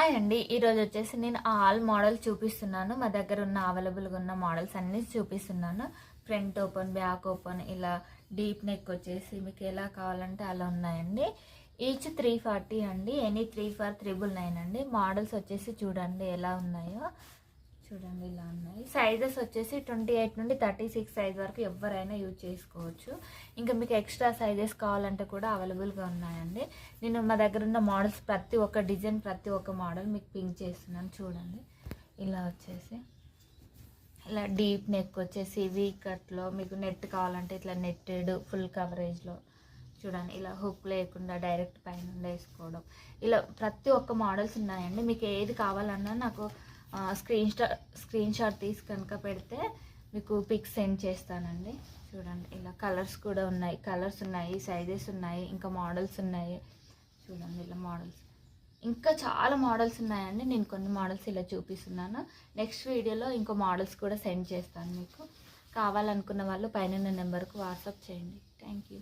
Hi అండి, ఈరోజు వచ్చేసి నేను ఆల్ మోడల్ చూపిస్తున్నాను. మా దగ్గర ఉన్న అవైలబుల్గా ఉన్న మోడల్స్ అన్నీ చూపిస్తున్నాను. ఫ్రంట్ ఓపెన్, బ్యాక్ ఓపెన్, ఇలా డీప్ నెక్ వచ్చేసి మీకు ఎలా కావాలంటే అలా ఉన్నాయండి. ఈచ్ 340 అండి, ఎనీ 3 for 999 అండి. మోడల్స్ వచ్చేసి చూడండి ఎలా ఉన్నాయో, చూడండి ఇలా ఉన్నాయి. సైజెస్ వచ్చేసి 28 నుండి 36 సైజ్ వరకు ఎవరైనా యూజ్ చేసుకోవచ్చు. ఇంకా మీకు ఎక్స్ట్రా సైజెస్ కావాలంటే కూడా అవైలబుల్గా ఉన్నాయండి. నేను మా దగ్గర ఉన్న మోడల్స్ ప్రతి ఒక్క డిజైన్, ప్రతి ఒక్క మోడల్ మీకు పింక్ చేస్తున్నాను. చూడండి ఇలా వచ్చేసి, ఇలా డీప్ నెక్ వచ్చేసి వీ కట్లో మీకు నెట్ కావాలంటే ఇట్లా నెట్టెడ్ ఫుల్ కవరేజ్లో చూడండి. ఇలా హుక్ లేకుండా డైరెక్ట్ పైన వేసుకోవడం, ఇలా ప్రతి ఒక్క మోడల్స్ ఉన్నాయండి. మీకు ఏది కావాలన్నా నాకు స్క్రీన్ షాట్ తీసి కనుక పెడితే మీకు పిక్స్ సెండ్ చేస్తానండి. చూడండి ఇలా కలర్స్ కూడా ఉన్నాయి, కలర్స్ ఉన్నాయి, సైజెస్ ఉన్నాయి, ఇంకా మోడల్స్ ఉన్నాయి. చూడండి ఇలా మోడల్స్, ఇంకా చాలా మోడల్స్ ఉన్నాయండి. నేను కొన్ని మోడల్స్ ఇలా చూపిస్తున్నాను. నెక్స్ట్ వీడియోలో ఇంకో మోడల్స్ కూడా సెండ్ చేస్తాను. మీకు కావాలనుకున్న వాళ్ళు పైన నెంబర్కు వాట్సాప్ చేయండి. Thank you.